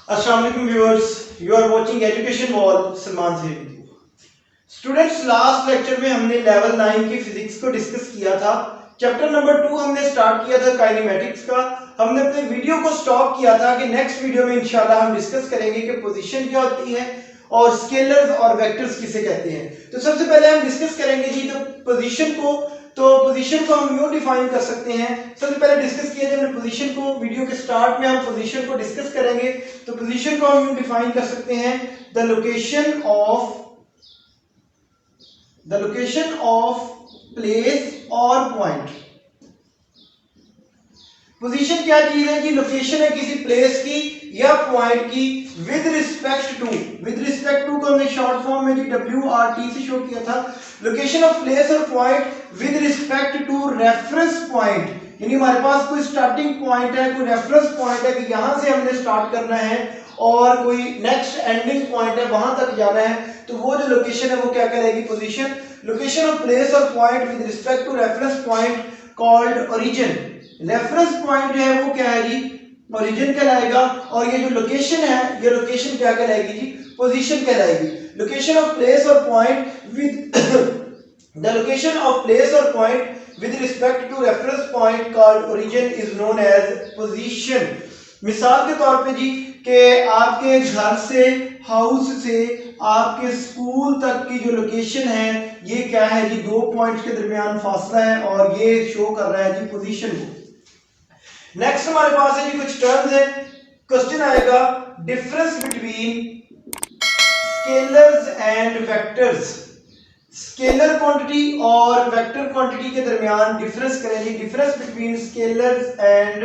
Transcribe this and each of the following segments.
Assalamu alaikum viewers, you are watching Education Wall, Salman से students last lecture में हमने level 9 की फिजिक्स को डिस्कस किया था। चैप्टर नंबर 2 हमने स्टार्ट किया था काइनेमेटिक्स का। हमने अपने वीडियो को स्टॉप किया था कि नेक्स्ट वीडियो में इंशाल्लाह हम डिस्कस करेंगे कि पोजीशन क्या होती है और स्केलर्स और वेक्टर्स किसे कहते हैं। तो सबसे पहले हम डिस्कस करेंगे जी पोजीशन को हम यूं डिफाइन कर सकते हैं। सबसे पहले डिस्कस किया जब पोजीशन को, वीडियो के स्टार्ट में हम पोजीशन को डिस्कस करेंगे तो पोजीशन को हम यूं डिफाइन कर सकते हैं द लोकेशन ऑफ प्लेस और पॉइंट। पोजीशन क्या चीज है जी? लोकेशन है किसी प्लेस की या पॉइंट की विद रिस्पेक्ट टू को हमने शॉर्ट फॉर्म में जी WRT से शो किया था। लोकेशन ऑफ प्लेस और point with respect to reference point, यानी हमारे पास कोई स्टार्टिंग पॉइंट है, कोई रेफरेंस पॉइंट है कि यहां से हमने स्टार्ट करना है और कोई नेक्स्ट एंडिंग पॉइंट है वहां तक जाना है, तो वो जो लोकेशन है वो क्या कहलाएगी? पोजीशन। लोकेशन ऑफ प्लेस और point with respect to reference point called origin. Reference point जो है वो क्या है जी? ओरिजिन कहलाएगा। और ये जो लोकेशन है, ये लोकेशन क्या कहलाएगी जी? पोजीशन कहलाएगी। लोकेशन ऑफ प्लेस और point with the location of place और point with respect to reference point called origin is known as position। मिसाल के तौर पे जी कि आपके घर से, हाउस से आपके स्कूल तक की जो लोकेशन है ये क्या है जी? 2 पॉइंट्स के दरमियान फासला है और ये शो कर रहा है जी पोजीशन को। नेक्स्ट हमारे पास है जी कुछ टर्म्स है। क्वेश्चन आएगा difference between scalars and vectors. Scalar quantity और वेक्टर क्वांटिटी के दरमियान डिफरेंस करें जी। Difference between scalars and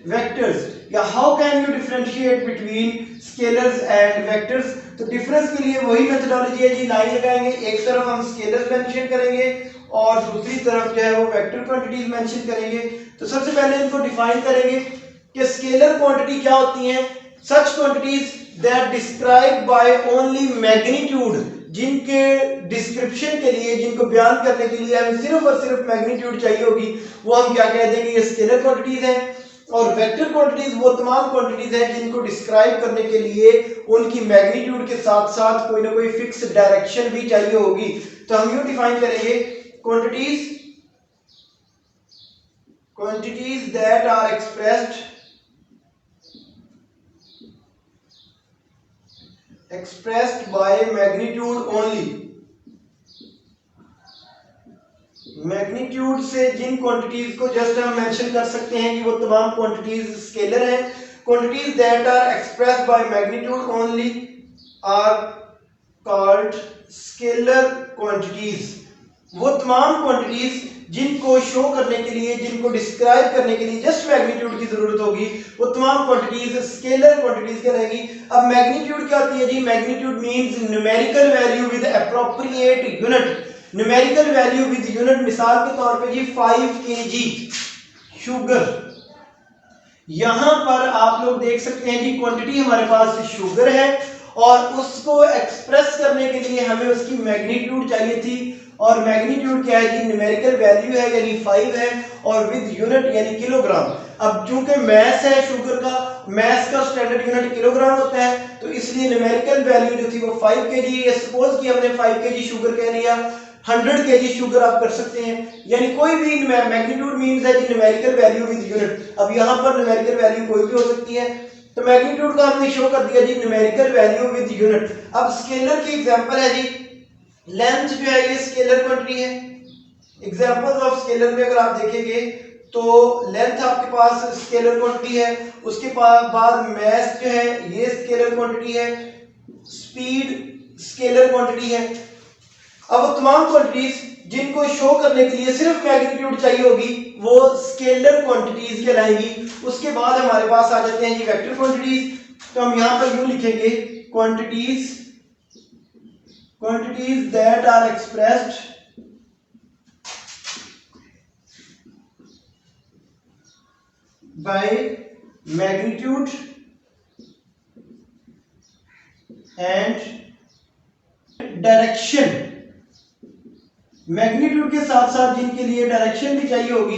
vectors, या how can you differentiate between scalars and vectors. तो डिफरेंस के लिए वही मेथोडोलॉजी है जी। लाइन लगाएंगे, एक तरफ हम स्केलर्स मेंशन करेंगे और दूसरी तरफ जो है वो वेक्टर क्वांटिटीज मेंशन करेंगे। तो सबसे पहले इनको डिफाइन करेंगे कि स्केलर क्वांटिटी क्या होती है। Such quantities that describe by only magnitude, जिनके डिस्क्रिप्शन के लिए, जिनको बयान करने के लिए हमें सिर्फ और सिर्फ मैग्नीट्यूड चाहिए होगी, वो हम क्या कह देंगे? ये स्केलर क्वांटिटीज हैं। और वेक्टर क्वांटिटीज वो तमाम क्वांटिटीज हैं जिनको डिस्क्राइब करने के लिए उनकी मैग्नीट्यूड के साथ साथ कोई ना कोई फिक्स डायरेक्शन भी चाहिए होगी। तो हम यूं डिफाइन करेंगे quantities that are expressed by magnitude only। Magnitude से जिन क्वांटिटीज को जस्ट हम मेंशन कर सकते हैं कि वो तमाम क्वांटिटीज स्केलर हैं। Quantities that are expressed by magnitude only are called scalar quantities. वो तमाम क्वांटिटीज जिनको शो करने के लिए, जिनको डिस्क्राइब करने के लिए जस्ट मैग्नीट्यूड की जरूरत होगी, वो तमाम क्वांटिटीज स्केलर क्वांटिटीज कहलाएगी। अब मैग्नीट्यूड क्या होती है जी? Magnitude means numerical value with appropriate unit. Numerical value with unit, मिसाल के तौर पे जी 5 kg शुगर। यहां पर आप लोग देख सकते हैं जी क्वांटिटी हमारे पास शुगर है और उसको एक्सप्रेस करने के लिए हमें उसकी मैग्नीट्यूड चाहिए थी। और मैग्नीट्यूड क्या है जी? न्यूमेरिकल वैल्यू है यानी 5 है और विद यूनिट यानी किलोग्राम। अब चूंकि मैस है शुगर का, मैस का स्टैंडर्ड यूनिट किलोग्राम होता है, तो इसलिए न्यूमेरिकल वैल्यू जो थी वो 5 kg है। सपोज कि हमने 5 kg शुगर कह लिया, 100 kg शुगर आप कर सकते हैं, यानी कोई भी मैग्नीट्यूड मींस है जी न्यूमेरिकल वैल्यू विद यूनिट। अब यहां पर न्यूमेरिकल वैल्यू कोई भी हो सकती है, तो मैग्नीट्यूड का हमने शो कर दिया जी न्यूमेरिकल वैल्यू विद यूनिट। अब स्केलर की एग्जांपल है जी लेंथ, जो है ये स्केलर क्वांटिटी है। एग्जांपल्स ऑफ स्केलर में अगर आप देखेंगे तो लेंथ आपके पास स्केलर क्वांटिटी है, उसके बाद मास जो है ये स्केलर क्वांटिटी है, स्पीड स्केलर क्वांटिटी है। अब तमाम क्वांटिटीज जिनको शो करने के लिए सिर्फ मैग्नीट्यूड चाहिए होगी वो स्केलर क्वांटिटीज कहलाएंगी। उसके बाद हमारे पास आ जाते हैं जी वेक्टर क्वांटिटीज। तो हम यहां पर यूं लिखेंगे quantities that are expressed by magnitude and direction. Magnitude के साथ साथ जिनके लिए डायरेक्शन भी चाहिए होगी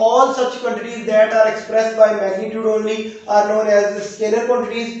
all such quantities that are expressed by magnitude only are known as scalar quantities.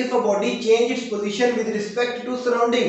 if a body change its position with respect to surrounding,